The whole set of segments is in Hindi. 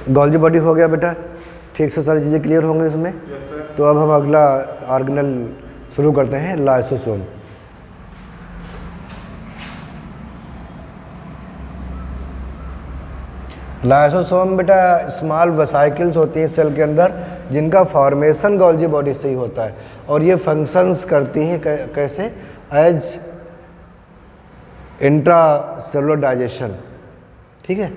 गोल्जी बॉडी हो गया बेटा, ठीक से सारी चीज़ें क्लियर होंगी इसमें। Yes sir. तो अब हम अगला ऑर्गेनल शुरू करते हैं, लाइसोसोम। लाइसोसोम बेटा स्मॉल वेसाइकल्स होती हैं सेल के अंदर, जिनका फॉर्मेशन गोल्जी बॉडी से ही होता है, और ये फंक्शंस करती हैं कैसे, एज इंट्रासेलुलर डाइजेशन। ठीक है,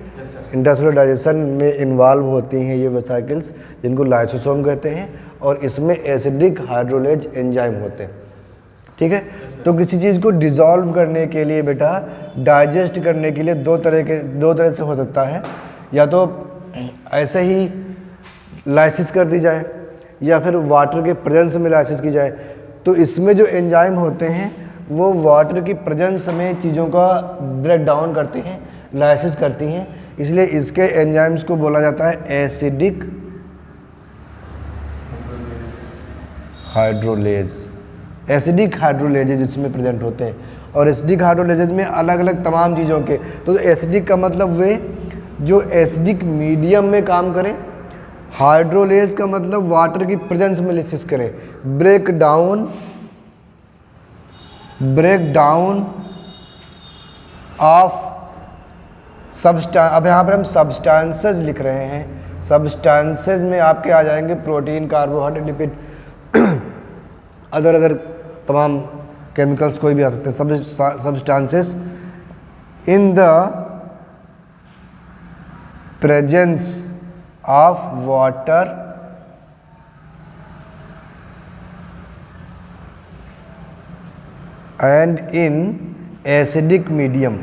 इंट्रासेलुलर डाइजेशन में इन्वॉल्व होती हैं ये वेसाइकल्स, जिनको लाइसोसोम कहते हैं, और इसमें एसिडिक हाइड्रोलेज एंजाइम होते हैं। ठीक है, तो किसी चीज़ को डिज़ोल्व करने के लिए बेटा, डाइजेस्ट करने के लिए दो तरह से हो सकता है, या तो ऐसे ही लाइसिस कर दी जाए, या फिर वाटर के प्रेजेंस में लाइसिस की जाए। तो इसमें जो एंजाइम होते हैं वो वाटर की प्रेजेंस में चीज़ों का ब्रेक डाउन करते हैं, लाइसिस करती हैं, इसलिए इसके एंजाइम्स को बोला जाता है एसिडिक हाइड्रोलेज। एसिडिक हाइड्रोलेजेज इसमें प्रेजेंट होते हैं, और एसिडिक हाइड्रोलेजेज में अलग अलग तमाम चीज़ों के, तो एसिडिक का मतलब वे जो एसिडिक मीडियम में काम करें, हाइड्रोलेज का मतलब वाटर की प्रेजेंस में लाइसिस करें, ब्रेक डाउन ऑफ सब्सटेंस। अब यहाँ पर हम सब्सटेंसेस लिख रहे हैं, सब्सटेंसेस में आपके आ जाएंगे प्रोटीन, कार्बोहाइड्रेट, लिपिड, अदर तमाम केमिकल्स कोई भी आ सकते हैं। Substances in the presence of water and in acidic medium.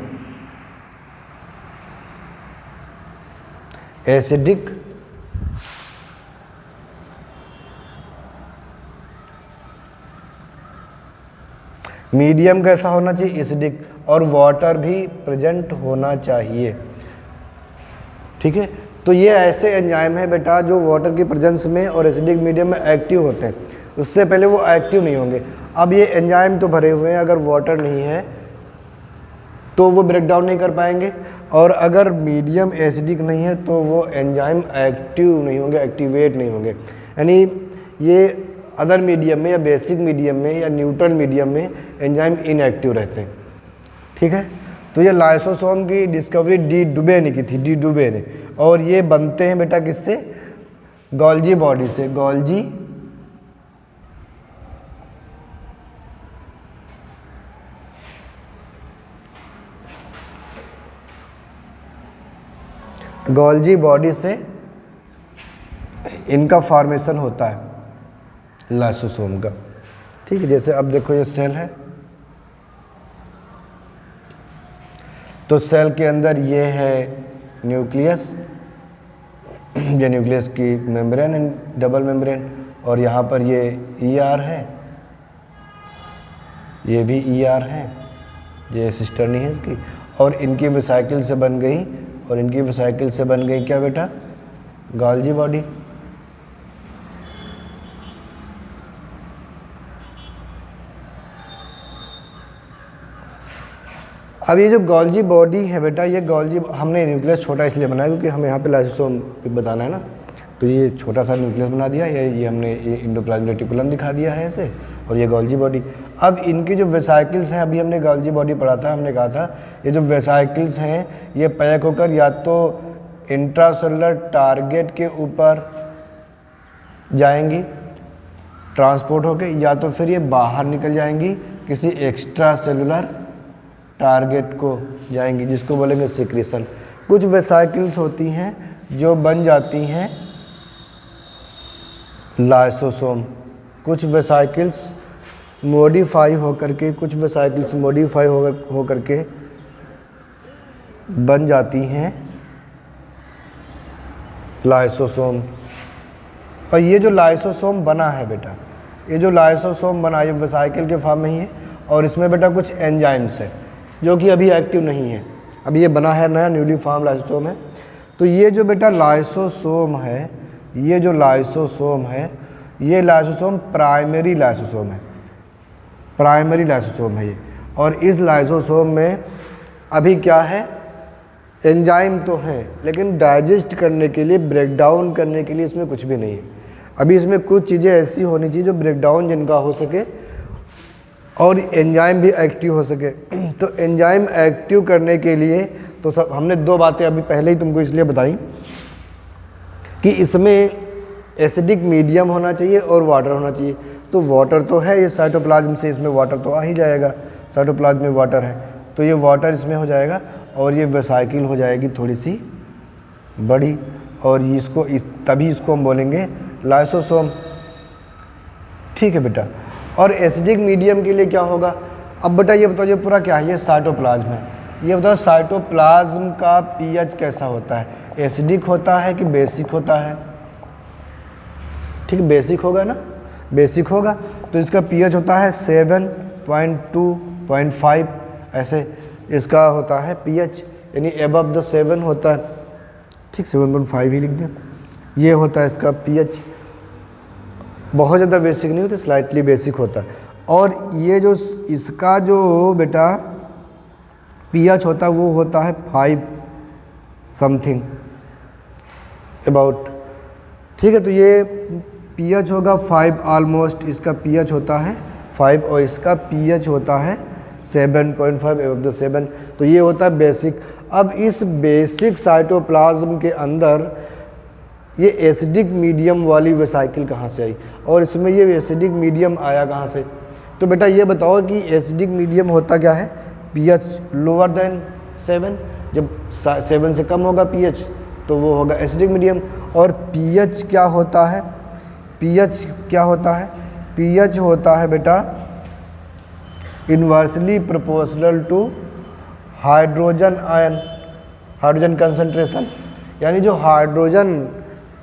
Acidic medium कैसा होना चाहिए, एसिडिक, और वाटर भी प्रेजेंट होना चाहिए। ठीक है, तो ये ऐसे एंजाइम है बेटा जो वाटर की प्रेजेंस में और एसिडिक मीडियम में एक्टिव होते हैं, उससे पहले वो एक्टिव नहीं होंगे। अब ये एंजाइम तो भरे हुए हैं, अगर वाटर नहीं है तो वो ब्रेक डाउन नहीं कर पाएंगे, और अगर मीडियम एसिडिक नहीं है तो वो एंजाइम एक्टिव नहीं होंगे, एक्टिवेट नहीं होंगे। यानी ये अदर मीडियम में या बेसिक मीडियम में या न्यूट्रल मीडियम में एंजाइम इनएक्टिव रहते हैं। ठीक है, तो ये लाइसोसोम की डिस्कवरी डी डुबे ने की थी, डी डुबे ने, और ये बनते हैं बेटा किससे, गोल्जी बॉडी से। गोल्जी बॉडी से इनका फॉर्मेशन होता है लाइसोसोम का। ठीक है, जैसे अब देखो ये सेल है, तो सेल के अंदर ये है न्यूक्लियस, ये न्यूक्लियस की मेम्ब्रेन एंड डबल मेम्ब्रेन, और यहाँ पर ये ईआर है, ये भी ईआर है, ये सिस्टर नहीं है इसकी, और इनकी वेसाइकिल से बन गई, और इनकी वेसाइकिल से बन गई क्या बेटा, गोल्जी बॉडी। अब ये जो गोल्जी बॉडी है बेटा, ये गोल्जी, हमने न्यूक्लियस छोटा इसलिए बनाया क्योंकि हमें यहाँ पे लाइसोसोम बताना है ना, तो ये छोटा सा न्यूक्लियस बना दिया, ये हमने ये इंडोप्लाज्मिक रेटिकुलम दिखा दिया है ऐसे, और ये गोल्जी बॉडी। अब इनकी जो वेसाइकिल्स हैं, अभी हमने गोल्जी बॉडी पढ़ा था, हमने कहा था ये जो वेसाइकिल्स हैं ये पैक होकर या तो इंट्रासेलुलर टारगेट के ऊपर जाएंगी ट्रांसपोर्ट होके, या तो फिर ये बाहर निकल जाएंगी किसी एक्स्ट्रा सेलुलर टारगेट को जाएंगी, जिसको बोलेंगे सिक्रीशन। कुछ वेसाइकिल्स होती हैं जो बन जाती हैं लाइसोसोम, कुछ वेसाइकिल्स मॉडिफाई होकर के, कुछ वेसाइकिल्स मॉडिफाई होकर के बन जाती हैं लाइसोसोम। और ये जो लाइसोसोम बना है बेटा, ये जो लाइसोसोम बना ये वेसाइकिल के फॉर्म में ही है, और इसमें बेटा कुछ एंजाइम्स है जो कि अभी एक्टिव नहीं है, अभी ये बना है नया, न्यूली फॉर्म लाइसोसोम है। तो ये जो बेटा लाइसोसोम है, ये जो लाइसोसोम है, ये लाइसोसोम प्राइमरी लाइसोसोम है, प्राइमरी लाइसोसोम है ये। और इस लाइसोसोम में अभी क्या है, एंजाइम तो हैं लेकिन डाइजेस्ट करने के लिए, ब्रेक डाउन करने के लिए इसमें कुछ भी नहीं है। अभी इसमें कुछ चीज़ें ऐसी होनी चाहिए जो ब्रेक डाउन जिनका हो सके और एंजाइम भी एक्टिव हो सके। तो एंजाइम एक्टिव करने के लिए तो सब हमने दो बातें अभी पहले ही तुमको इसलिए बताई कि इसमें एसिडिक मीडियम होना चाहिए और वाटर होना चाहिए। तो वाटर तो है, ये साइटोप्लाज्म से इसमें वाटर तो आ ही जाएगा, साइटोप्लाज्म में वाटर है तो ये वाटर इसमें हो जाएगा और ये वेसाइकिल हो जाएगी थोड़ी सी बड़ी, और इसको तभी इसको हम बोलेंगे लाइसोसोम। ठीक है बेटा। और एसिडिक मीडियम के लिए क्या होगा? अब बेटा ये बताओ, ये पूरा क्या है? ये साइटोप्लाज्म है। ये बताओ साइटोप्लाज्म का पीएच कैसा होता है? एसिडिक होता है कि बेसिक होता है? ठीक, बेसिक होगा ना, बेसिक होगा। तो इसका पीएच होता है 7.2.5 ऐसे इसका होता है पीएच, यानी एबव द 7 होता है। ठीक, 7.5 ही लिख दें। ये होता है इसका पीएच, बहुत ज़्यादा बेसिक नहीं होता, स्लाइटली बेसिक होता है। और ये जो इसका जो बेटा पीएच होता है वो होता है 5 समथिंग अबाउट। ठीक है, तो ये पीएच होगा 5 ऑलमोस्ट, इसका पीएच होता है 5 और इसका पीएच होता है 7.5 एबव द 7। तो ये होता है बेसिक। अब इस बेसिक साइटोप्लाज्म के अंदर ये एसिडिक मीडियम वाली वेसाइकिल कहाँ से आई और इसमें ये एसिडिक मीडियम आया कहाँ से? तो बेटा ये बताओ कि एसिडिक मीडियम होता क्या है? पीएच लोअर देन 7, जब 7 से कम होगा पीएच तो वो होगा एसिडिक मीडियम। और पीएच क्या होता है? पीएच क्या होता है? पीएच होता है बेटा inversely proportional to hydrogen ion, hydrogen concentration. यानी जो हाइड्रोजन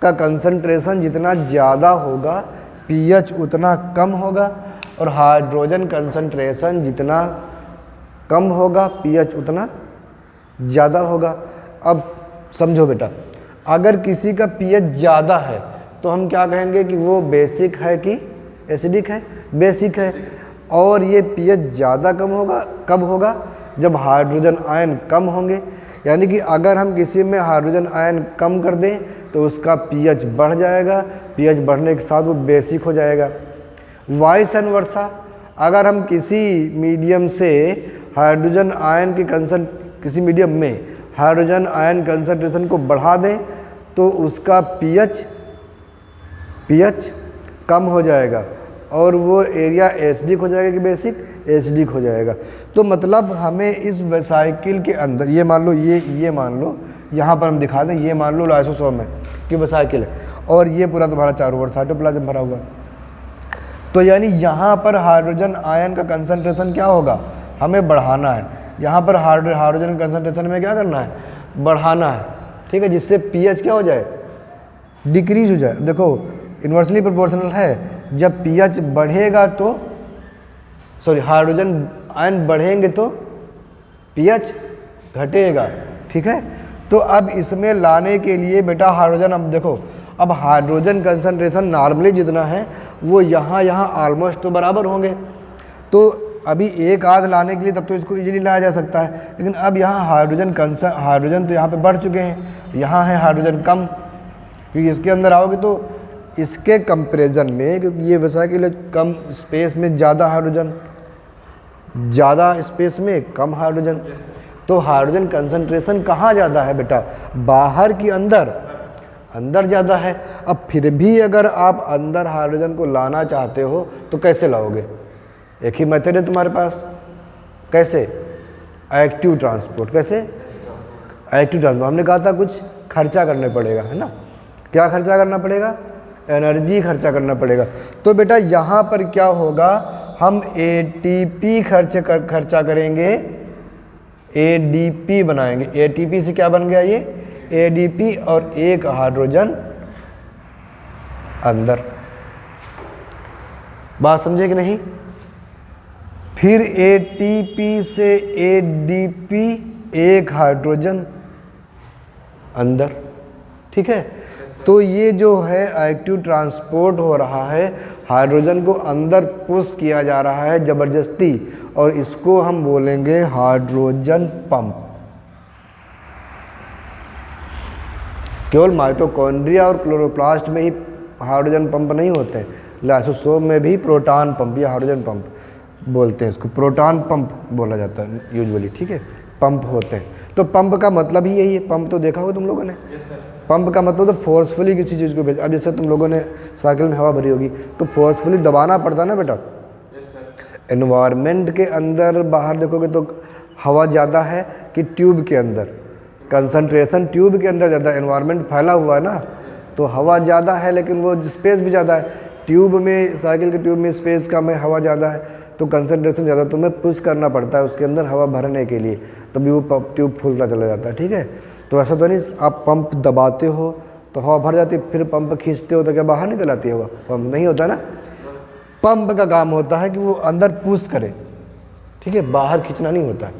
का कंसंट्रेशन जितना ज़्यादा होगा पीएच उतना कम होगा, और हाइड्रोजन कंसंट्रेशन जितना कम होगा पीएच उतना ज़्यादा होगा। अब समझो बेटा, अगर किसी का पीएच ज़्यादा है तो हम क्या कहेंगे कि वो बेसिक है कि एसिडिक है? बेसिक है। और ये पीएच ज़्यादा कम होगा कब होगा? जब हाइड्रोजन आयन कम होंगे। यानी कि अगर हम किसी में हाइड्रोजन आयन कम कर दें तो उसका पीएच बढ़ जाएगा, पीएच बढ़ने के साथ वो बेसिक हो जाएगा। वाइस एंड वर्सा, अगर हम किसी मीडियम से हाइड्रोजन आयन के किसी मीडियम में हाइड्रोजन आयन कंसंट्रेशन को बढ़ा दें तो उसका पीएच कम हो जाएगा और वो एरिया एसिडिक हो जाएगा कि बेसिक? एसिडिक हो जाएगा। तो मतलब हमें इस वेसाइकिल के अंदर ये मान लो, ये मान लो, यहाँ पर हम दिखा दें, ये मान लो लाइसोसोम है कि वेसाइकिल है और ये पूरा तुम्हारा चारों ओर साइटोप्लाज्म भरा हुआ है। तो यानी यहाँ पर हाइड्रोजन आयन का कंसंट्रेशन क्या होगा? हमें बढ़ाना है। यहाँ पर हाइड्रोजन कंसंट्रेशन में क्या करना है? बढ़ाना है। ठीक है, जिससे पीएच क्या हो जाए? डिक्रीज हो जाए। देखो इन्वर्सली प्रोपोर्शनल है, जब पीएच बढ़ेगा तो हाइड्रोजन आयन बढ़ेंगे तो पीएच घटेगा। ठीक है, तो अब इसमें लाने के लिए बेटा हाइड्रोजन, अब देखो अब हाइड्रोजन कंसंट्रेशन नॉर्मली जितना है वो यहाँ ऑलमोस्ट तो बराबर होंगे। तो अभी एक आध लाने के लिए तब तो इसको इजीली लाया जा सकता है, लेकिन अब यहाँ हाइड्रोजन तो यहाँ पे बढ़ चुके हैं, यहाँ है हाइड्रोजन कम, क्योंकि इसके अंदर आओगे तो इसके कंपैरिजन में, क्योंकि ये वेसाइकिल कम स्पेस में ज़्यादा हाइड्रोजन, ज़्यादा स्पेस में कम हाइड्रोजन। तो हाइड्रोजन कंसंट्रेशन कहाँ ज़्यादा है बेटा? बाहर की अंदर ज़्यादा है। अब फिर भी अगर आप अंदर हाइड्रोजन को लाना चाहते हो तो कैसे लाओगे? एक ही मेथड है तुम्हारे पास। कैसे? Active transport. कैसे? Active transport. हमने कहा था कुछ खर्चा करने पड़ेगा, है ना? क्या खर्चा करना पड़ेगा? एनर्जी खर्चा करना पड़ेगा। तो बेटा यहाँ पर क्या होगा? हम एटीपी खर्चा करेंगे, एडीपी बनाएंगे। एटीपी से क्या बन गया? ये एडीपी और एक हाइड्रोजन अंदर। बात समझे कि नहीं? फिर एटीपी से एडीपी, एक हाइड्रोजन अंदर। ठीक है, तो ये जो है एक्टिव ट्रांसपोर्ट हो रहा है, हाइड्रोजन को अंदर पुश किया जा रहा है ज़बरदस्ती, और इसको हम बोलेंगे हाइड्रोजन पंप। केवल माइटोकॉन्ड्रिया और क्लोरोप्लास्ट में ही हाइड्रोजन पंप नहीं होते हैं, लाइसोसोम में भी प्रोटॉन पंप या हाइड्रोजन पंप बोलते हैं, इसको प्रोटॉन पंप बोला जाता है यूजुअली, ठीक है, पंप होते हैं। तो पंप का मतलब ही यही है, पंप तो देखा होगा तुम लोगों ने। पंप का मतलब तो फोर्सफुली किसी चीज़ को भेज, अब जैसे तुम लोगों ने साइकिल में हवा भरी होगी तो फोर्सफुली दबाना पड़ता है ना बेटा। एनवायरनमेंट के अंदर बाहर देखोगे तो हवा ज़्यादा है कि ट्यूब के अंदर, कंसंट्रेशन ट्यूब के अंदर ज़्यादा, एनवायरनमेंट फैला हुआ है ना, तो हवा ज़्यादा है लेकिन वो स्पेस भी ज़्यादा है। ट्यूब में, साइकिल के ट्यूब में स्पेस कम है, हवा ज़्यादा है, तो कंसंट्रेशन ज़्यादा, तुम्हें पुश करना पड़ता है उसके अंदर हवा भरने के लिए, तभी वो ट्यूब फूलता चला जाता है, ठीक है। तो ऐसा तो नहीं आप पंप दबाते हो तो हवा भर जाती है, फिर पंप खींचते हो तो क्या बाहर निकल आती है हवा? पंप नहीं होता ना। पंप का काम होता है कि वो अंदर पुश करे, ठीक है, बाहर खींचना नहीं होता है।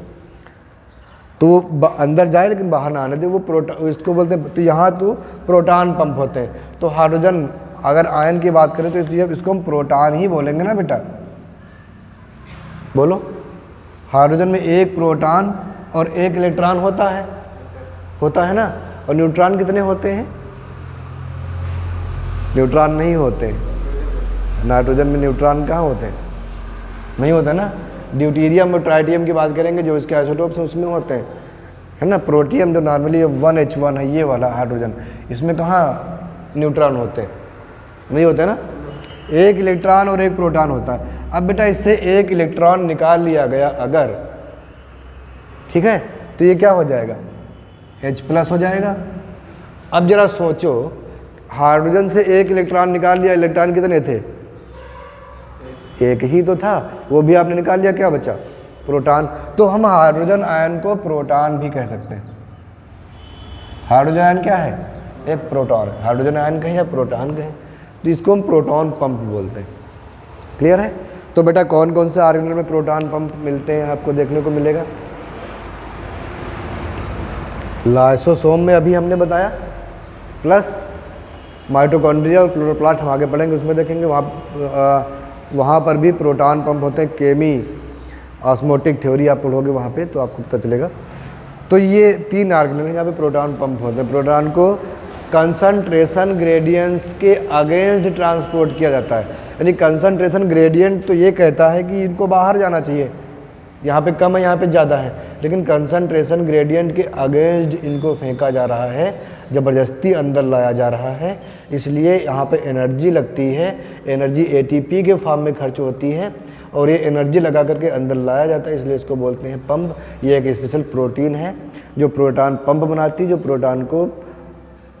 तो वो अंदर जाए लेकिन बाहर ना आने दे, वो प्रोटॉन, इसको बोलते हैं। तो यहाँ तो प्रोटॉन पंप होते हैं। तो हाइड्रोजन, अगर आयन की बात करें तो इसको हम प्रोटॉन ही बोलेंगे ना बेटा, बोलो। हाइड्रोजन में एक प्रोटॉन और एक इलेक्ट्रॉन होता है ना। और न्यूट्रॉन कितने होते हैं? न्यूट्रॉन नहीं होते। नाइट्रोजन में न्यूट्रॉन कहाँ होते हैं? नहीं होता ना। ड्यूटीरियम और ट्राइटियम की बात करेंगे जो इसके आइसोटोप्स हैं उसमें होते हैं, है ना। प्रोटियम जो नॉर्मली 1H1 है, ये वाला हाइड्रोजन, इसमें कहाँ न्यूट्रॉन होते हैं? नहीं होते ना। एक इलेक्ट्रॉन और एक प्रोटॉन होता है। अब बेटा इससे एक इलेक्ट्रॉन निकाल लिया गया अगर, ठीक है, तो ये क्या हो जाएगा? H+ हो जाएगा। अब जरा सोचो, हाइड्रोजन से एक इलेक्ट्रॉन निकाल लिया, इलेक्ट्रॉन कितने थे? एक ही तो था, वो भी आपने निकाल लिया, क्या बचा? प्रोटॉन। तो हम हाइड्रोजन आयन को प्रोटॉन भी कह सकते हैं। हाइड्रोजन आयन क्या है? एक प्रोटॉन है। हाइड्रोजन आयन कहें या प्रोटॉन कहें, तो इसको हम प्रोटॉन पंप बोलते हैं। क्लियर है? तो बेटा कौन कौन से ऑर्गेनल में प्रोटॉन पंप मिलते हैं आपको देखने को मिलेगा? लाइसोसोम में अभी हमने बताया, प्लस माइटोकॉन्ड्रिया और क्लोरोप्लास्ट हम आगे पढ़ेंगे, उसमें देखेंगे वहाँ पर भी प्रोटॉन पंप होते हैं। केमी ऑस्मोटिक थ्योरी आप पढ़ोगे वहाँ पे, तो आपको पता चलेगा। तो ये 3 ऑर्गेनल हैं जहाँ पे प्रोटॉन पंप होते हैं। प्रोटॉन को कंसंट्रेशन ग्रेडियंट्स के अगेंस्ट ट्रांसपोर्ट किया जाता है, यानी कंसंट्रेशन ग्रेडियंट तो ये कहता है कि इनको बाहर जाना चाहिए, यहाँ पे कम है यहाँ पे ज़्यादा है, लेकिन कंसंट्रेशन ग्रेडियंट के अगेंस्ट इनको फेंका जा रहा है, ज़बरदस्ती अंदर लाया जा रहा है। इसलिए यहाँ पे एनर्जी लगती है, एनर्जी ATP के फॉर्म में खर्च होती है और ये एनर्जी लगा करके अंदर लाया जाता है, इसलिए इसको बोलते हैं पंप। ये एक स्पेशल प्रोटीन है जो प्रोटॉन पंप बनाती है, जो प्रोटॉन को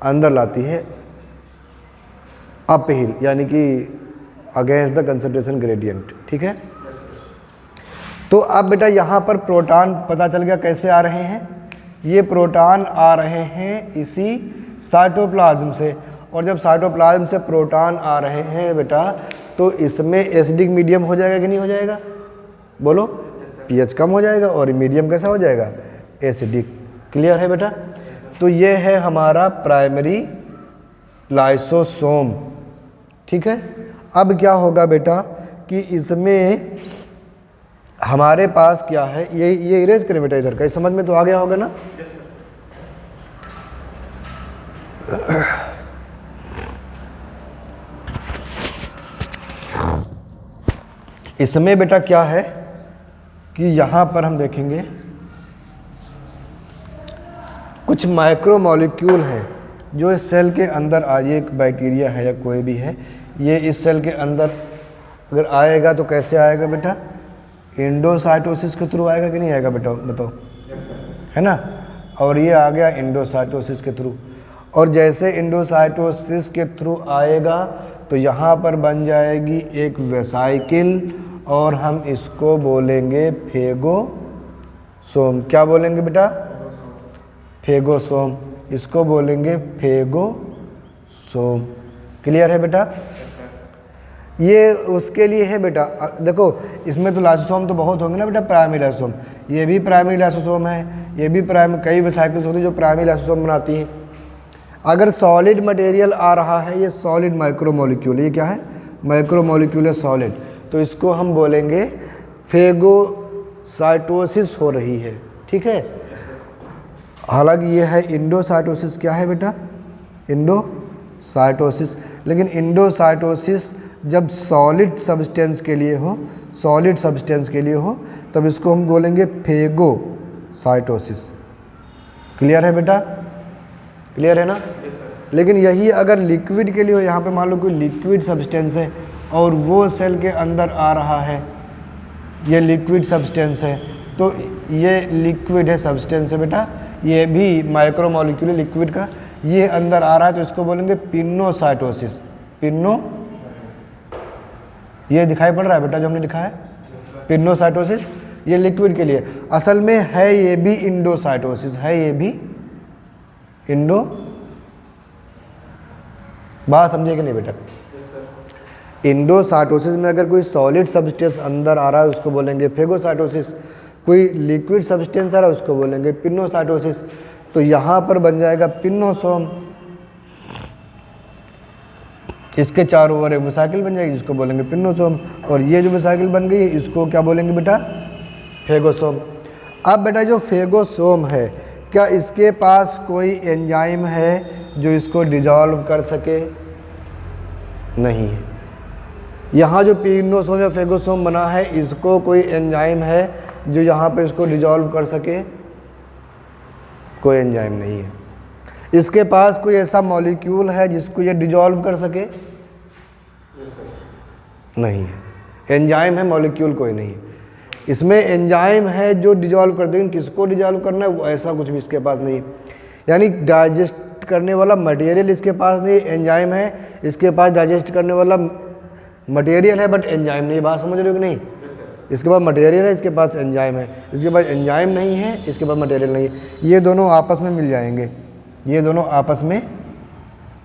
अंदर लाती है अपहिल, यानी कि अगेंस्ट द कंसंट्रेशन ग्रेडियंट, ठीक है। तो अब बेटा यहाँ पर प्रोटॉन पता चल गया कैसे आ रहे हैं। ये प्रोटॉन आ रहे हैं इसी साइटोप्लाज्म से, और जब साइटोप्लाज्म से प्रोटॉन आ रहे हैं बेटा, तो इसमें एसिडिक मीडियम हो जाएगा कि नहीं हो जाएगा? बोलो। pH कम हो जाएगा और मीडियम कैसा हो जाएगा? एसिडिक। क्लियर है बेटा? तो ये है हमारा प्राइमरी लाइसोसोम, ठीक है। अब क्या होगा बेटा कि इसमें हमारे पास क्या है, ये इरेज करें बेटा इधर का, इस समझ में तो आ गया होगा ना। इसमें बेटा क्या है कि यहाँ पर हम देखेंगे कुछ माइक्रो मॉलिक्यूल हैं जो इस सेल के अंदर आज, एक बैक्टीरिया है या कोई भी है, ये इस सेल के अंदर अगर आएगा तो कैसे आएगा बेटा? एंडोसाइटोसिस के थ्रू आएगा कि नहीं आएगा बेटा, बताओ, है ना। और ये आ गया एंडोसाइटोसिस के थ्रू, और जैसे एंडोसाइटोसिस के थ्रू आएगा तो यहाँ पर बन जाएगी एक वेसाइकिल, और हम इसको बोलेंगे फेगोसोम। क्या बोलेंगे बेटा? फेगोसोम। इसको बोलेंगे फेगोसोम। क्लियर है बेटा? ये उसके लिए है बेटा। देखो इसमें तो लाइसोसोम तो बहुत होंगे ना बेटा, प्राइमरी लाइसोसोम, ये भी प्राइमरी लाइसोसोम है, ये भी कई वेसाइकिल्स होती है जो प्राइमरी लाइसोसोम बनाती हैं। अगर सॉलिड मटेरियल आ रहा है, ये सॉलिड माइक्रोमोलिक्यूल, ये क्या है? माइक्रोमोलिक्यूल है सॉलिड, तो इसको हम बोलेंगे फेगोसाइटोसिस हो रही है, ठीक है। हालांकि ये है एंडोसाइटोसिस। क्या है बेटा? इंडोसाइटोसिस। लेकिन इंडोसाइटोसिस जब सॉलिड सब्सटेंस के लिए हो, सॉलिड सब्सटेंस के लिए हो, तब इसको हम बोलेंगे फेगोसाइटोसिस। क्लियर है बेटा? क्लियर है ना? लेकिन यही अगर लिक्विड के लिए हो, यहाँ पे मान लो कोई लिक्विड सब्सटेंस है और वो सेल के अंदर आ रहा है, ये लिक्विड सब्सटेंस है, तो ये लिक्विड है, सब्सटेंस है बेटा, ये भी माइक्रोमोलिक्यूल लिक्विड का, ये अंदर आ रहा है, तो इसको बोलेंगे पिनोसाइटोसिस। ये दिखाई पड़ रहा है बेटा जो हमने लिखा है, पिनोसाइटोसिस, ये लिक्विड के लिए। असल में है ये भी इंडोसाइटोसिस, है ये भी बात समझे कि नहीं बेटा? इंडोसाइटोसिस में अगर कोई सॉलिड सब्सटेंस अंदर आ रहा है उसको बोलेंगे फेगोसाइटोसिस, कोई लिक्विड सब्सटेंस आ रहा है उसको बोलेंगे पिनोसाइटोसिस। तो यहाँ पर बन जाएगा पिनोसोम, इसके चारों ओर एक वेसिकल बन जाएगी जिसको बोलेंगे पिनोसोम, और ये जो वेसिकल बन गई है इसको क्या बोलेंगे बेटा? फेगोसोम। अब बेटा जो फेगोसोम है, क्या इसके पास कोई एंजाइम है जो इसको डिजॉल्व कर सके? नहीं है। यहाँ जो पिनोसोम या फेगोसोम बना है, इसको कोई एंजाइम है जो यहाँ पे इसको डिजॉल्व कर सके? कोई एंजाइम नहीं है। इसके पास कोई ऐसा मॉलिक्यूल है जिसको ये डिजॉल्व कर सके? नहीं है। एंजाइम है, मॉलिक्यूल कोई नहीं है। इसमें एंजाइम है जो डिजॉल्व कर देंगे, किसको डिजॉल्व करना है वो ऐसा कुछ भी इसके पास नहीं है। यानी डाइजेस्ट करने वाला मटेरियल इसके पास नहीं, एंजाइम है, इसके पास डाइजेस्ट करने वाला मटेरियल है बट एंजाइम नहीं। बात समझ रहे हो कि नहीं? इसके पास मटेरियल है, इसके पास एंजाइम है, इसके पास एंजाइम नहीं है, इसके पास मटेरियल नहीं है। ये दोनों आपस में मिल जाएंगे, ये दोनों आपस में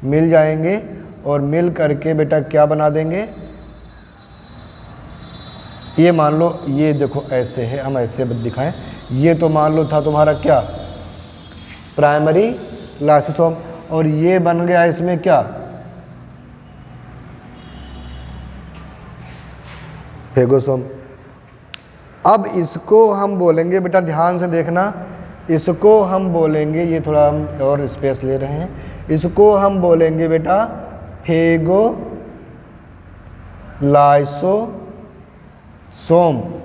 मिल जाएंगे और मिल करके बेटा क्या बना देंगे? ये मान लो, ये देखो ऐसे है, हम ऐसे दिखाएं, ये तो मान लो था तुम्हारा क्या? प्राइमरी लाइसोसोम, और ये बन गया इसमें क्या? फेगोसोम। अब इसको हम बोलेंगे बेटा, ध्यान से देखना, इसको हम बोलेंगे, ये थोड़ा हम और स्पेस ले रहे हैं, इसको हम बोलेंगे बेटा फेगोलाइसोसोम,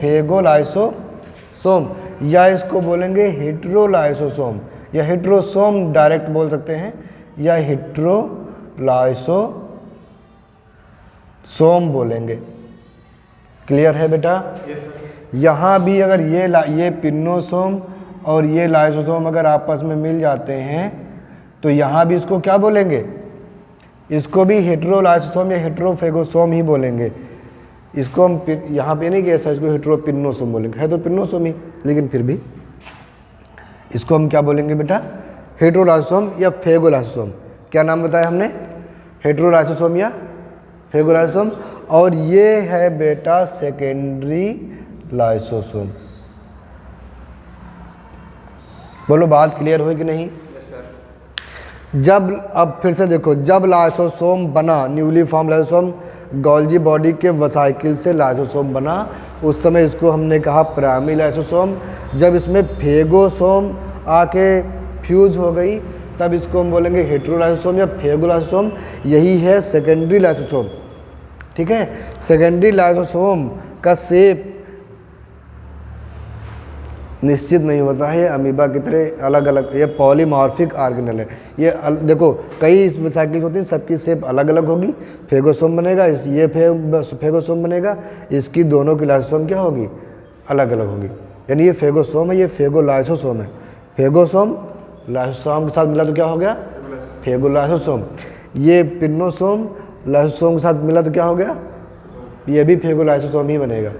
फेगोलाइसोसोम, या इसको बोलेंगे हेटेरोलाइसोसोम, या हेटेरोसोम डायरेक्ट बोल सकते हैं, या हेटेरोलाइसोसोम बोलेंगे। क्लियर है बेटा? यहाँ भी अगर ये पिनोसोम और ये लाइसोसोम अगर आपस में मिल जाते हैं तो यहाँ भी इसको क्या बोलेंगे? इसको भी हेटेरोलाइसोसोम या हेटेरोफेगोसोम ही बोलेंगे। इसको हम यहाँ पे नहीं कि ऐसा, इसको हेटेरोपिनोसोम बोलेंगे, है तो पिनोसोम ही, लेकिन फिर भी इसको हम क्या बोलेंगे बेटा? हेटेरोलाइसोसोम या फेगोलाइसोसोम। क्या नाम बताया हमने? हेटेरोलाइसोसोम या फेगोलाइसोसोम। और ये है बेटा सेकेंडरी लाइसोसोम। बोलो बात क्लियर हुई कि नहीं? जब, अब फिर से देखो, जब लाइसोसोम बना, newly form lysosome, Golgi body के वेसिकल से लाइसोसोम बना, उस समय इसको हमने कहा प्राइमरी लाइसोसोम। जब इसमें फेगोसोम आके फ्यूज हो गई तब इसको हम बोलेंगे हेटेरोलाइसोसोम या फेगोलाइसोसोम। यही है सेकेंडरी लाइसोसोम। ठीक है? सेकेंडरी लाइसोसोम का शेप निश्चित नहीं होता है, अमीबा की तरह अलग अलग, ये पॉलीमॉर्फिक ऑर्गेनेल है। ये देखो कई वेसिकल्स होती हैं, सबकी शेप अलग अलग होगी। फेगोसोम बनेगा, ये फेगोसोम बनेगा, इसकी दोनों की लाइसोसोम क्या होगी? अलग अलग होगी। यानी ये फेगोसोम है, ये फेगोलाइसोसोम है। फेगोसोम लाइसोसोम के साथ मिला तो क्या हो गया? फेगोलाइसोसोम। ये पिनोसोम लाइसोसोम के साथ मिला तो क्या हो गया? ये भी फेगोलाइसोसोम ही बनेगा।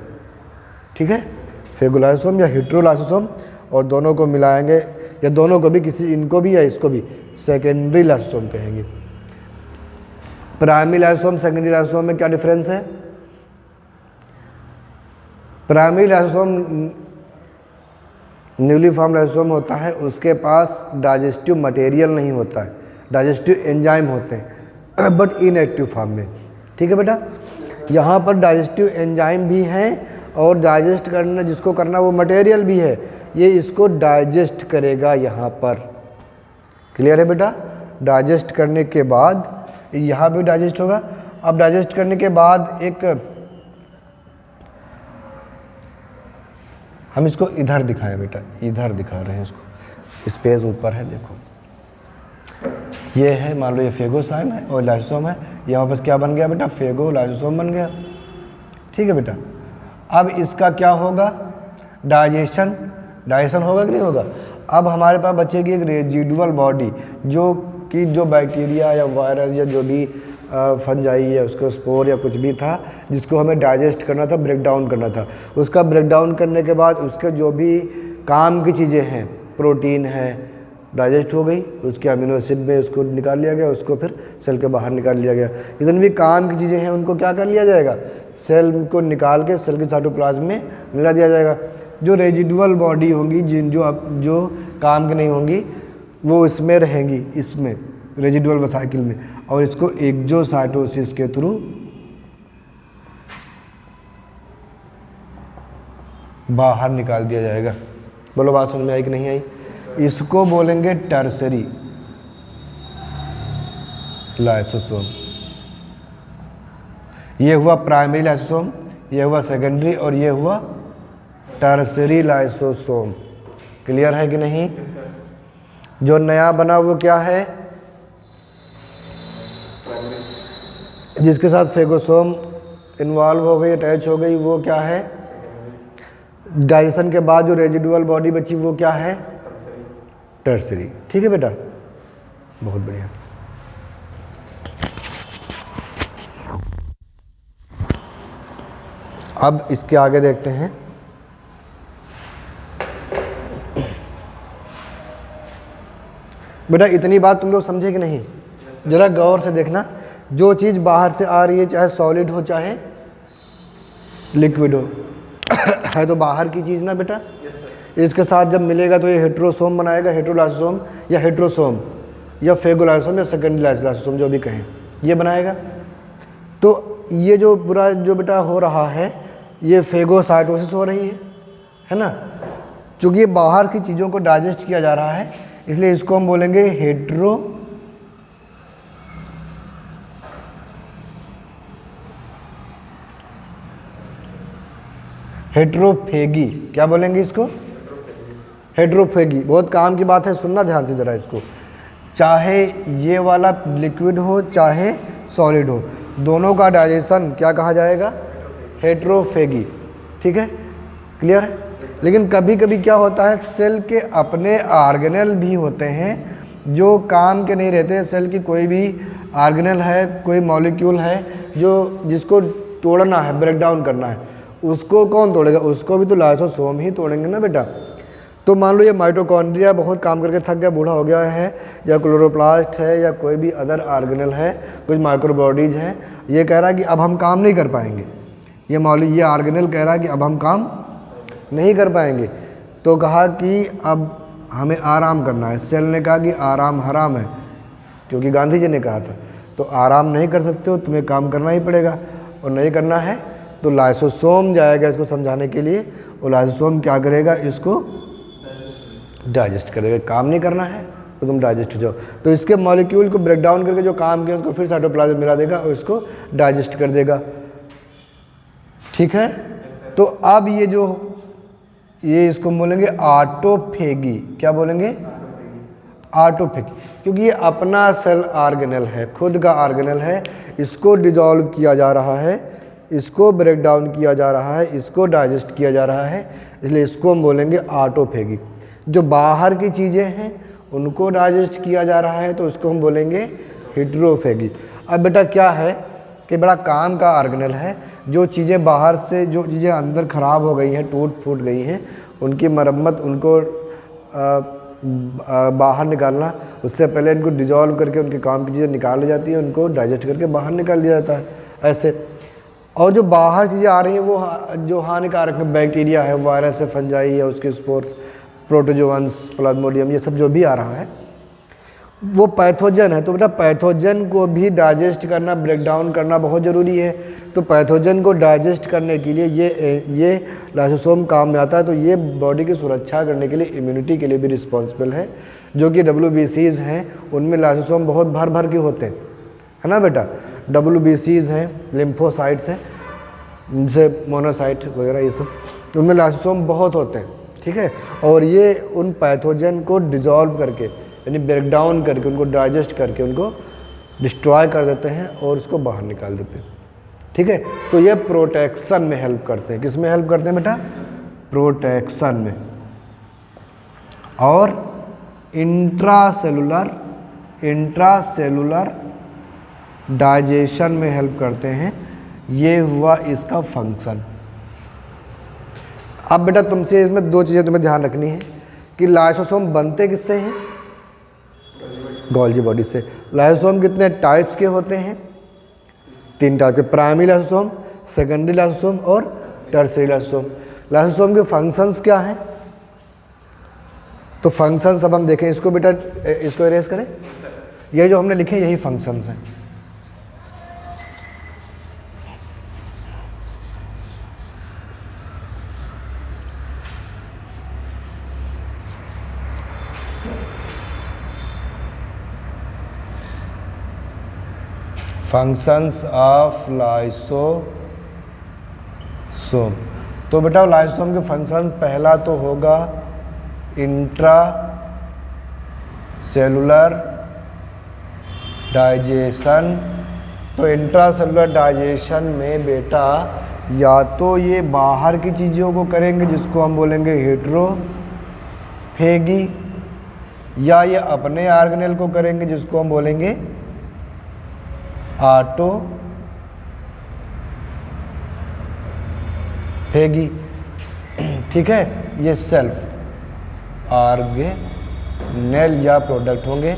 ठीक है? फेगोलाइसोसोम या हेटेरोलाइसोसोम, और दोनों को मिलाएंगे, या दोनों को भी, किसी इनको भी या इसको भी सेकेंडरी लाइसोसोम कहेंगे। प्राइमरी लाइसोसोम सेकेंडरी लाइसोसोम में क्या डिफरेंस है? Primary lysosome newly form lysosome होता है, उसके पास डाइजेस्टिव मटेरियल नहीं होता है, डाइजेस्टिव एंजाइम होते हैं बट इनएक्टिव फॉर्म में। ठीक है बेटा? यहाँ पर डाइजेस्टिव एंजाइम भी हैं और डाइजेस्ट करना जिसको करना वो मटेरियल भी है, ये इसको डाइजेस्ट करेगा यहाँ पर। क्लियर है बेटा? डाइजेस्ट करने के बाद यहाँ भी डाइजेस्ट होगा। अब डाइजेस्ट करने के बाद एक हम इसको इधर दिखाएं बेटा, इधर दिखा रहे हैं इसको, स्पेस ऊपर है देखो, ये है मान लो ये फेगोसाइम है और लाइसोसोम है, यहाँ वापस क्या बन गया बेटा, फेगो लाइसोसोम बन गया। ठीक है बेटा, अब इसका क्या होगा, डाइजेशन होगा कि नहीं होगा। अब हमारे पास बचेगी एक रेजिडुअल बॉडी जो बैक्टीरिया या वायरस या जो भी फंजाई या उसका स्पोर या कुछ भी था जिसको हमें डाइजेस्ट करना था, ब्रेक डाउन करना था। उसका ब्रेक डाउन करने के बाद उसके जो भी काम की चीज़ें हैं, प्रोटीन है, डाइजेस्ट हो गई, उसके अमीनो एसिड में उसको निकाल लिया गया, उसको फिर सेल के बाहर निकाल लिया गया। जितनी भी काम की चीज़ें हैं उनको क्या कर लिया जाएगा, सेल को निकाल के सेल के साइटोप्लाज्म में मिला दिया जाएगा। जो रेजिडुअल बॉडी होंगी जो काम की नहीं होंगी वो इसमें रहेंगी, इसमें रेजिडुअल वेसिकल में, और इसको एक्सोसाइटोसिस के थ्रू बाहर निकाल दिया जाएगा। बोलो बात समझ में आई कि नहीं आई। इसको बोलेंगे टर्सरी लाइसोसोम। ये हुआ प्राइमरी लाइसोसोम, ये हुआ सेकेंडरी और ये हुआ टर्सरी लाइसोसोम। क्लियर है कि नहीं। जो नया बना वो क्या है, जिसके साथ फेगोसोम इन्वॉल्व हो गई, अटैच हो गई, वो क्या है, डाइजेशन के बाद जो रेजिडुअल बॉडी बची वो क्या है, टर्सरी। ठीक है बेटा, बहुत बढ़िया। अब इसके आगे देखते हैं। बेटा इतनी बात तुम लोग समझे कि नहीं, जरा गौर से देखना। जो चीज़ बाहर से आ रही है, चाहे सॉलिड हो चाहे लिक्विड हो, है तो बाहर की चीज़ ना बेटा। इसके साथ जब मिलेगा तो ये हेट्रोसोम बनाएगा, हेट्रोलाइसोसोम या हेट्रोसोम या फेगोलाइसोम या सेकेंडरी लाइसोसोम जो भी कहें, ये बनाएगा। तो ये जो पूरा जो बेटा हो रहा है ये फेगोसाइटोसिस हो रही है ना। चूँकि ये बाहर की चीज़ों को डाइजेस्ट किया जा रहा है इसलिए इसको हम बोलेंगे हेट्रोफेगी। क्या बोलेंगे इसको, हेट्रोफेगी। बहुत काम की बात है, सुनना ध्यान से ज़रा इसको। चाहे ये वाला लिक्विड हो चाहे सॉलिड हो, दोनों का डाइजेशन क्या कहा जाएगा, हेट्रोफेगी। ठीक है, क्लियर है। लेकिन कभी कभी क्या होता है, सेल के अपने ऑर्गेनेल भी होते हैं जो काम के नहीं रहते। सेल की कोई भी ऑर्गेनेल है, कोई मॉलिक्यूल है जिसको तोड़ना है, ब्रेक डाउन करना है, उसको कौन तोड़ेगा, उसको भी तो लाइसोसोम ही तोड़ेंगे ना बेटा। तो मान लो ये माइटोकॉन्ड्रिया बहुत काम करके थक गया, बूढ़ा हो गया है, या क्लोरोप्लास्ट है, या कोई भी अदर ऑर्गेनेल है, कुछ माइक्रोबॉडीज हैं, ये कह रहा है कि अब हम काम नहीं कर पाएंगे। ये ऑर्गेनेल कह रहा है कि अब हम काम नहीं कर पाएंगे। तो कहा कि अब हमें आराम करना है। सेल ने कहा कि आराम हराम है, क्योंकि गांधी जी ने कहा था। तो आराम नहीं कर सकते हो, तुम्हें काम करना ही पड़ेगा, और नहीं करना है तो लाइसोसोम जाएगा इसको समझाने के लिए, और लाइसोसोम क्या करेगा, इसको डाइजेस्ट करेगा। काम नहीं करना है तो तुम डाइजेस्ट हो जाओ। तो इसके मॉलिक्यूल को ब्रेक डाउन करके जो काम किया उसको फिर साइटोप्लाज्म मिला देगा और इसको डाइजेस्ट कर देगा। ठीक है। तो अब ये इसको बोलेंगे ऑटोफेगी। क्या बोलेंगे, ऑटोफेगी, क्योंकि ये अपना सेल ऑर्गेनेल है, खुद का ऑर्गेनेल है, इसको डिजॉल्व किया जा रहा है, इसको ब्रेक डाउन किया जा रहा है, इसको डाइजेस्ट किया जा रहा है, इसलिए इसको हम बोलेंगे ऑटोफेगी। जो बाहर की चीज़ें हैं उनको डाइजेस्ट किया जा रहा है तो उसको हम बोलेंगे हेट्रोफेगी। अब बेटा क्या है कि बड़ा काम का ऑर्गेनेल है। जो चीज़ें बाहर से, जो चीज़ें अंदर ख़राब हो गई हैं, टूट फूट गई हैं, उनकी मरम्मत, उनको बाहर निकालना, उससे पहले इनको डिजॉल्व करके उनके काम की चीज़ें निकाल ली जाती हैं, उनको डाइजेस्ट करके बाहर निकाल दिया जाता है ऐसे। और जो बाहर चीज़ें आ रही हैं वो जो हानिकारक है, बैक्टीरिया है, वायरस है, फंजाई है, उसके स्पोर्स, प्रोटोजोअन्स, प्लाज्मोडियम, ये सब जो भी आ रहा है वो पैथोजन है। तो बेटा पैथोजन को भी डाइजेस्ट करना, ब्रेक डाउन करना बहुत ज़रूरी है। तो पैथोजन को डाइजेस्ट करने के लिए ये लाइसोसोम काम में आता है। तो ये बॉडी की सुरक्षा करने के लिए, इम्यूनिटी के लिए भी रिस्पॉन्सिबल है। जो कि WBCs हैं उनमें लाइसोसोम बहुत भर भर के होते हैं, है ना बेटा। WBCs हैं, लिम्फोसाइट्स हैं, जैसे मोनोसाइट वगैरह ये सब, उनमें लाइसोसोम बहुत होते हैं, ठीक है। और ये उन पैथोजन को डिज़ोल्व करके यानी ब्रेक डाउन करके उनको डाइजेस्ट करके उनको डिस्ट्रॉय कर देते हैं और उसको बाहर निकाल देते हैं, ठीक है। तो ये प्रोटेक्शन में हेल्प करते हैं। किस में हेल्प करते हैं बेटा? प्रोटेक्शन में। और इंट्रासेलुलर डाइजेशन में हेल्प करते हैं। ये हुआ इसका फंक्शन। अब बेटा तुमसे इसमें दो चीज़ें तुम्हें ध्यान रखनी है कि लाइसोसोम बनते किससे हैं? गोल्जी बॉडी से। लाइसोसोम कितने टाइप्स के होते हैं? 3 टाइप के, प्राइमरी लाइसोसोम, सेकेंडरी लाइसोसोम और टर्शियरी लाइसोसोम। लाइसोसोम के फंक्शंस क्या हैं? तो फंक्शंस अब हम देखें। इसको बेटा इसको इरेज करें। ये जो हमने लिखे यही फंक्शंस हैं। Functions of lysosome. तो बेटा लाइसोसोम के फंक्शन पहला तो होगा इंट्रा सेलुलर डाइजेशन। तो इंट्रा सेलुलर डाइजेशन में बेटा या तो ये बाहर की चीज़ों को करेंगे जिसको हम बोलेंगे हेट्रोफेगी, या ये अपने ऑर्गेनेल को करेंगे जिसको हम बोलेंगे ऑटोफेगी, ठीक है। ये सेल्फ ऑर्गेनेल या प्रोडक्ट होंगे।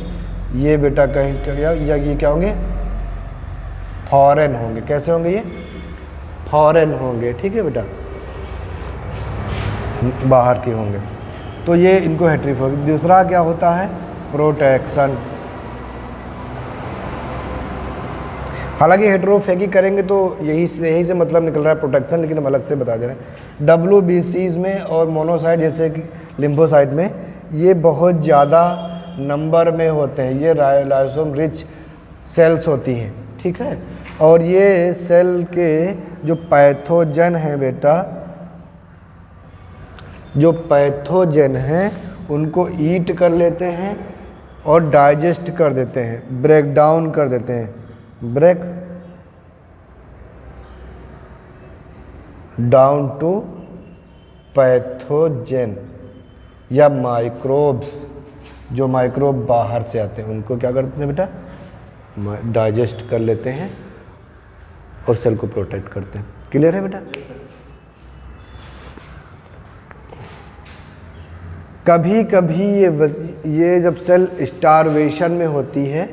ये बेटा कहीं या ये क्या होंगे? फॉरेन होंगे। कैसे होंगे? ये फॉरेन होंगे, ठीक है बेटा, बाहर के होंगे। तो ये इनको हेट्रोफेगी। दूसरा क्या होता है? प्रोटेक्शन। हालांकि हेट्रोफेगी करेंगे तो यही से मतलब निकल रहा है प्रोटेक्शन, लेकिन हम अलग से बता दे रहे हैं। WBCs में और मोनोसाइट जैसे कि लिम्फोसाइट में ये बहुत ज़्यादा नंबर में होते हैं। ये लाइसोसोम रिच सेल्स होती हैं, ठीक है। और ये सेल के जो पैथोजन हैं बेटा, जो पैथोजन हैं उनको ईट कर लेते हैं और डाइजेस्ट कर देते हैं, ब्रेक डाउन कर देते हैं। ब्रेक डाउन टू पैथोजेन या माइक्रोब्स। जो माइक्रोब बाहर से आते हैं उनको क्या करते हैं बेटा? डाइजेस्ट कर लेते हैं और सेल को प्रोटेक्ट करते हैं। क्लियर है बेटा? कभी कभी ये जब सेल स्टारवेशन में होती है,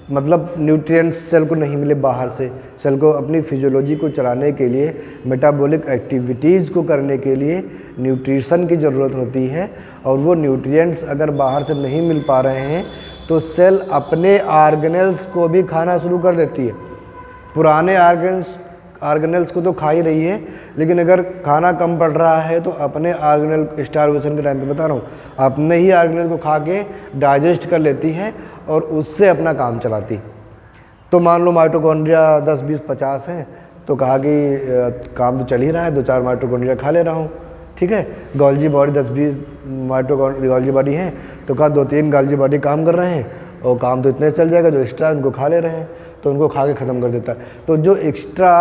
मतलब न्यूट्रिएंट्स सेल को नहीं मिले बाहर से, सेल को अपनी फिजियोलॉजी को चलाने के लिए, मेटाबॉलिक एक्टिविटीज़ को करने के लिए न्यूट्रिशन की ज़रूरत होती है। और वो न्यूट्रिएंट्स अगर बाहर से नहीं मिल पा रहे हैं तो सेल अपने ऑर्गेनेल्स को भी खाना शुरू कर देती है। पुराने ऑर्गेनेल्स को तो खा ही रही है, लेकिन अगर खाना कम पड़ रहा है तो अपने ऑर्गेनेल, स्टारवेशन के टाइम पे बता रहा हूँ, अपने ही ऑर्गेनेल को खा के डाइजेस्ट कर लेती है और उससे अपना काम चलाती। तो मान लो माइटोकॉन्ड्रिया 10, 20, 50 हैं, तो कहा कि काम तो चल ही रहा है, 2-4 माइटोकॉन्ड्रिया खा ले रहा हूँ, ठीक है। गोल्जी बॉडी 10-20 गोल्जी बॉडी हैं, तो कहा 2-3 गोल्जी बॉडी काम कर रहे हैं और काम तो इतने चल जाएगा, जो एक्स्ट्रा उनको खा ले रहे हैं तो उनको खा के ख़त्म कर देता है। तो जो एक्स्ट्रा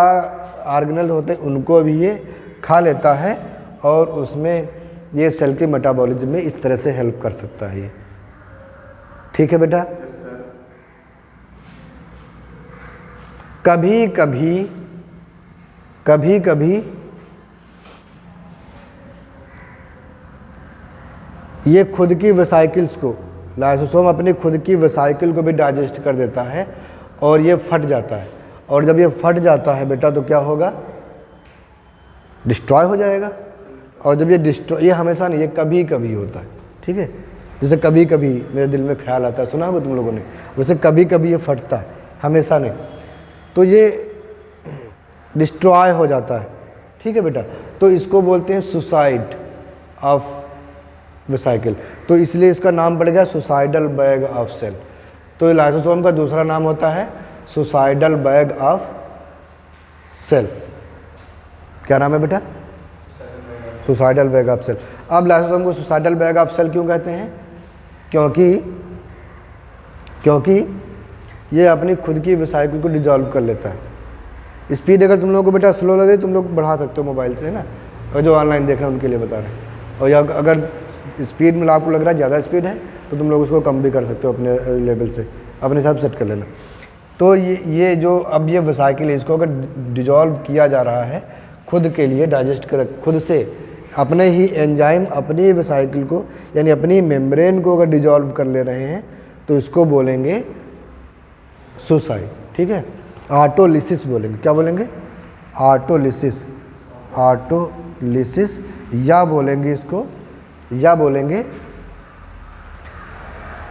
ऑर्गेनल होते हैं उनको भी ये खा लेता है और उसमें ये सेल के मेटाबॉलिज्म में इस तरह से हेल्प कर सकता है ये, ठीक है बेटा। कभी कभी ये खुद की वेसाइकिल्स को, लाइसोसोम अपनी खुद की वेसाइकिल को भी डाइजेस्ट कर देता है और ये फट जाता है। और जब ये फट जाता है बेटा तो क्या होगा? डिस्ट्रॉय हो जाएगा। और जब ये ये हमेशा नहीं, ये कभी कभी होता है, ठीक है। जैसे कभी कभी मेरे दिल में ख्याल आता है, सुना होगा तुम लोगों ने, वैसे कभी कभी ये फटता है, हमेशा नहीं। तो ये डिस्ट्रॉय हो जाता है, ठीक है बेटा। तो इसको बोलते हैं सुसाइड ऑफ वेसाइकिल, तो इसलिए इसका नाम पड़ गया सुसाइडल बैग ऑफ सेल। तो लाइसोसोम का दूसरा नाम होता है सुसाइडल बैग ऑफ सेल। क्या नाम है बेटा? Suicidal bag of cell. अब लाइसोसोम को सुसाइडल बैग ऑफ सेल क्यों कहते हैं? क्योंकि ये अपनी खुद की वेसाइकिल को डिजॉल्व कर लेता है। स्पीड अगर तुम लोगों को बेटा स्लो लगे तुम लोग बढ़ा सकते हो मोबाइल से, है ना, और जो ऑनलाइन देख रहे हैं उनके लिए बता रहे हैं। और या अगर स्पीड में आपको लग रहा है ज़्यादा स्पीड है तो तुम लोग उसको कम भी कर सकते हो अपने लेवल से, अपने हिसाब सेट कर लेना। तो ये जो अब ये वेसाइकिल है, इसको अगर डिजॉल्व किया जा रहा है खुद के लिए, डाइजेस्ट कर खुद से, अपने ही एंजाइम अपनी वेसाइकिल को यानी अपनी मेम्ब्रेन को अगर डिजॉल्व कर ले रहे हैं तो इसको बोलेंगे सुसाइड। ठीक है, ऑटोलिसिस बोलेंगे। क्या बोलेंगे? ऑटोलिसिस, ऑटोलिसिस, या बोलेंगे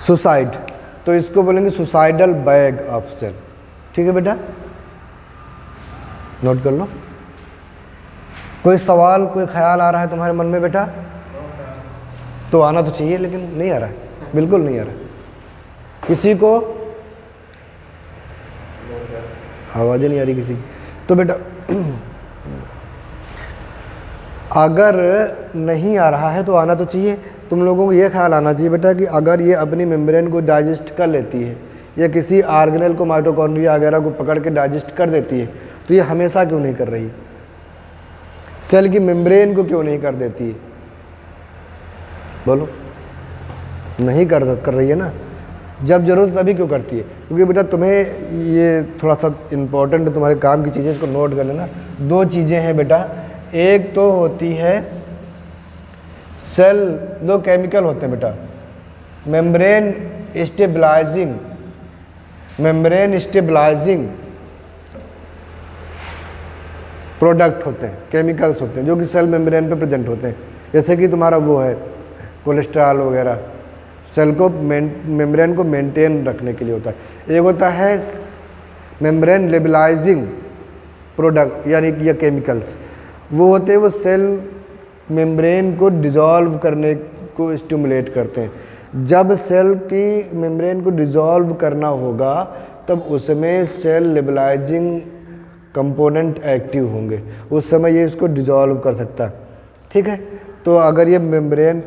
सुसाइड। तो इसको बोलेंगे सुसाइडल बैग ऑफ सेल। ठीक है बेटा, नोट कर लो। कोई सवाल, कोई ख्याल आ रहा है तुम्हारे मन में बेटा? तो आना तो चाहिए लेकिन नहीं आ रहा है, बिल्कुल नहीं आ रहा है। किसी को आवाज़ नहीं आ रही किसी की? तो बेटा अगर नहीं आ रहा है तो आना तो चाहिए। तुम लोगों को ये ख्याल आना चाहिए बेटा कि अगर ये अपनी मेम्ब्रेन को डाइजेस्ट कर लेती है या किसी ऑर्गेनेल को, माइटोकॉन्ड्रिया वगैरह को पकड़ के डाइजेस्ट कर देती है, तो ये हमेशा क्यों नहीं कर रही? सेल की मेम्ब्रेन को क्यों नहीं कर देती है? बोलो, नहीं कर रही है ना, जब ज़रूरत तभी क्यों करती है? क्योंकि बेटा तुम्हें ये थोड़ा सा इम्पोर्टेंट तुम्हारे काम की चीज़ें, इसको नोट कर लेना। दो चीज़ें हैं बेटा, एक तो होती है सेल, दो केमिकल होते हैं बेटा, मेम्ब्रेन स्टेबलाइजिंग प्रोडक्ट होते हैं, केमिकल्स होते हैं जो कि सेल मेम्ब्रेन पे प्रेजेंट होते हैं। जैसे कि तुम्हारा वो है कोलेस्ट्रॉल वगैरह, सेल को मेम्ब्रेन को मेंटेन रखने के लिए होता है। एक होता है मेम्ब्रेन लेबलाइजिंग प्रोडक्ट यानी कि ये केमिकल्स, वो होते हैं वो सेल मेम्ब्रेन को डिज़ोल्व करने को स्टिमुलेट करते हैं। जब सेल की मेम्ब्रेन को डिज़ोल्व करना होगा तब उसमें सेल लेबलाइजिंग कंपोनेंट एक्टिव होंगे, उस समय ये इसको डिज़ोल्व कर सकता है। ठीक है, तो अगर ये मेम्ब्रेन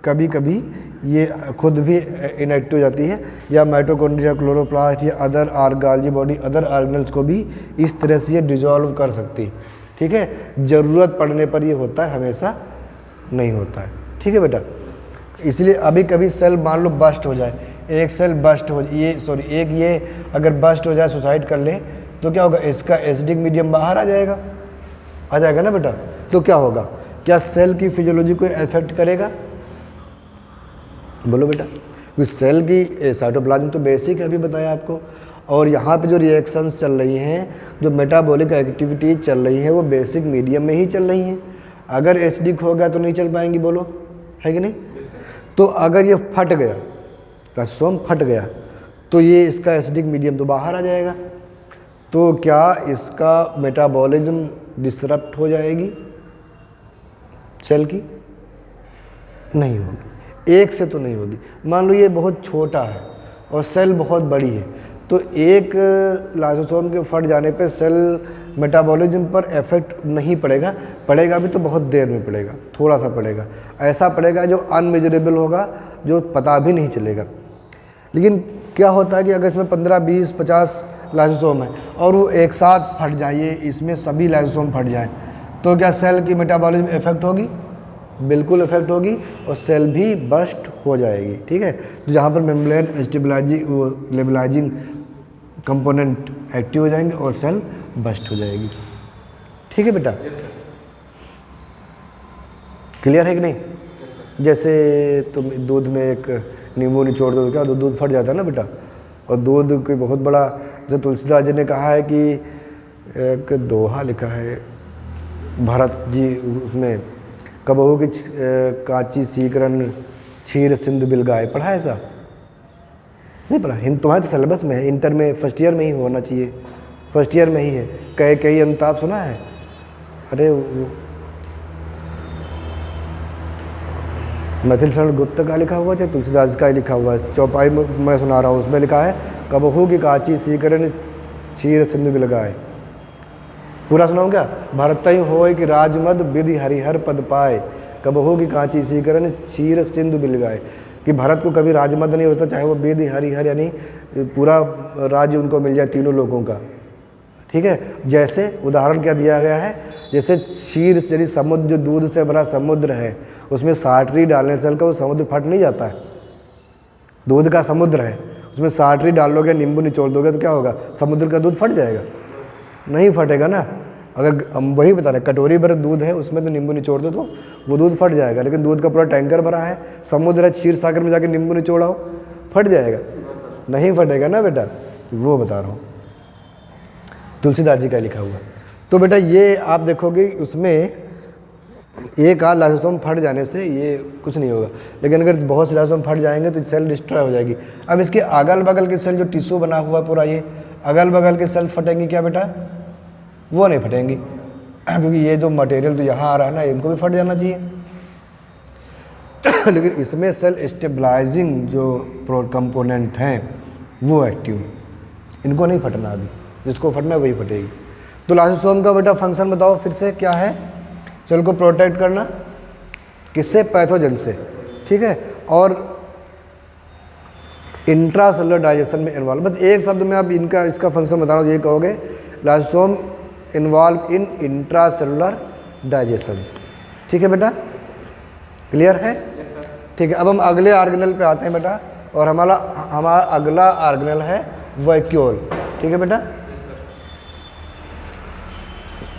कभी कभी ये खुद भी इनएक्टिव हो जाती है या माइटोकॉन्ड्रिया, क्लोरोप्लास्ट या अदर ऑर्गेल्जी बॉडी, अदर ऑर्गेनल्स को भी इस तरह से ये डिज़ोल्व कर सकती है। ठीक है, ज़रूरत पड़ने पर ये होता है, हमेशा नहीं होता है। ठीक है बेटा, इसलिए अभी कभी सेल मान लो बस्ट हो जाए, एक सेल बस्ट हो ये अगर बस्ट हो जाए, सुसाइड कर ले, तो क्या होगा? इसका एसिडिक मीडियम बाहर आ जाएगा ना बेटा। तो क्या होगा? क्या सेल की फिजियोलॉजी को इफेक्ट करेगा? बोलो बेटा, क्योंकि सेल की साइटोप्लाज्म तो बेसिक है, अभी बताया आपको, और यहाँ पे जो रिएक्शंस चल रही हैं, जो मेटाबॉलिक एक्टिविटीज चल रही हैं, वो बेसिक मीडियम में ही चल रही हैं। अगर एसिडिक हो गया तो नहीं चल पाएंगी, बोलो, है कि नहीं? तो अगर ये फट गया, लाइसोसोम फट गया, तो ये इसका एसिडिक मीडियम तो बाहर आ जाएगा। तो क्या इसका मेटाबॉलिज्म डिसरप्ट हो जाएगी सेल की? नहीं होगी, एक से तो नहीं होगी। मान लो ये बहुत छोटा है और सेल बहुत बड़ी है, तो एक लाइसोसोम के फट जाने पे सेल मेटाबॉलिज्म पर इफेक्ट नहीं पड़ेगा भी तो बहुत देर में पड़ेगा, थोड़ा सा पड़ेगा, ऐसा पड़ेगा जो अनमेजरेबल होगा, जो पता भी नहीं चलेगा। लेकिन क्या होता है कि अगर इसमें 15, 20, 50 लाइसोसोम है और वो एक साथ फट जाए, ये इसमें सभी लाइसोसोम फट जाएं, तो क्या सेल की मेटाबॉलिज्म इफेक्ट होगी? बिल्कुल इफेक्ट होगी, और सेल भी बस्ट हो जाएगी। ठीक है, तो जहाँ पर मेम्ब्रेन लेबलाइजिंग कंपोनेंट एक्टिव हो जाएंगे और सेल बस्ट हो जाएगी। ठीक है बेटा, क्लियर है कि नहीं? जैसे तुम दूध में एक नींबू निचोड़ दो तो क्या दूध फट जाता है ना बेटा। और दूध कोई बहुत बड़ा, जैसे तुलसीदास जी ने कहा है कि एक दोहा लिखा है भरत जी, उसमें कबहू की कांची सीकरन क्षीर सिंधु बिलगाए, पढ़ा है ऐसा? नहीं पढ़ा? तुम्हारे तो सिलेबस में है, इंटर में फर्स्ट ईयर में ही होना चाहिए, फर्स्ट ईयर में ही है। कई अनुताप सुना है? अरे मैथिली शरण गुप्त का लिखा हुआ चाहे तुलसीदास का ही लिखा हुआ है, चौपाई में मैं सुना रहा हूँ, उसमें लिखा है कबहू की काची सीकरन क्षीर सिंधु में लगाए। पूरा सुनाऊँ क्या? भरतई होय कि राजमद विधि हरिहर पद पाए, कबहू की कांची सीकरन क्षीर सिंधु बिल गाए। कि भरत को कभी राजमद नहीं होता, चाहे वो विधि हरिहर यानी पूरा राज्य उनको मिल जाए तीनों लोगों का। ठीक है, जैसे उदाहरण क्या दिया गया है, जैसे क्षीर यानी समुद्र, जो दूध से भरा समुद्र है, उसमें साटरी डालने से वो समुद्र फट नहीं जाता है। दूध का समुद्र है, उसमें साटरी डाल लोगे, नींबू निचोड़ दोगे तो क्या होगा? समुद्र का दूध फट जाएगा? नहीं फटेगा ना। अगर हम वही बता रहे, कटोरी भर दूध है, उसमें तो नींबू निचोड़ दो तो वो दूध फट जाएगा। लेकिन दूध का पूरा टैंकर भरा है, समुद्र है, क्षीर सागर में जाके नींबू निचोड़ाओ, फट जाएगा? नहीं फटेगा ना बेटा, वो बता रहा हूँ। तुलसीदास जी का लिखा हुआ। तो बेटा ये आप देखोगे उसमें एक आध लाइसोसोम फट जाने से ये कुछ नहीं होगा, लेकिन अगर बहुत से लाइसोसोम फट जाएंगे तो सेल डिस्ट्रॉय हो जाएगी। अब इसके अगल बगल के सेल, जो टिश्यू बना हुआ पूरा, ये अगल बगल के सेल फटेंगे क्या बेटा? वो नहीं फटेंगी, क्योंकि ये जो मटेरियल तो यहाँ आ रहा है ना, इनको भी फट जाना चाहिए। लेकिन इसमें सेल स्टेबलाइजिंग जो कंपोनेंट हैं वो एक्टिव, इनको नहीं फटना अभी, जिसको फटना वही फटेगी। तो लाइसोसोम का बेटा फंक्शन बताओ फिर से क्या है? सेल को प्रोटेक्ट करना, किससे? पैथोजन से। ठीक है, और इंट्रासेलुलर डाइजेशन में इन्वॉल्व। बस एक शब्द में आप इसका फंक्शन बता रहा हूँ, ये कहोगे lysosome involve in intracellular digestions. ठीक है बेटा, क्लियर है? ठीक है, अब हम अगले ऑर्गेनल पे आते हैं बेटा, और हमारा अगला ऑर्गेनल है वैक्यूल। ठीक है बेटा।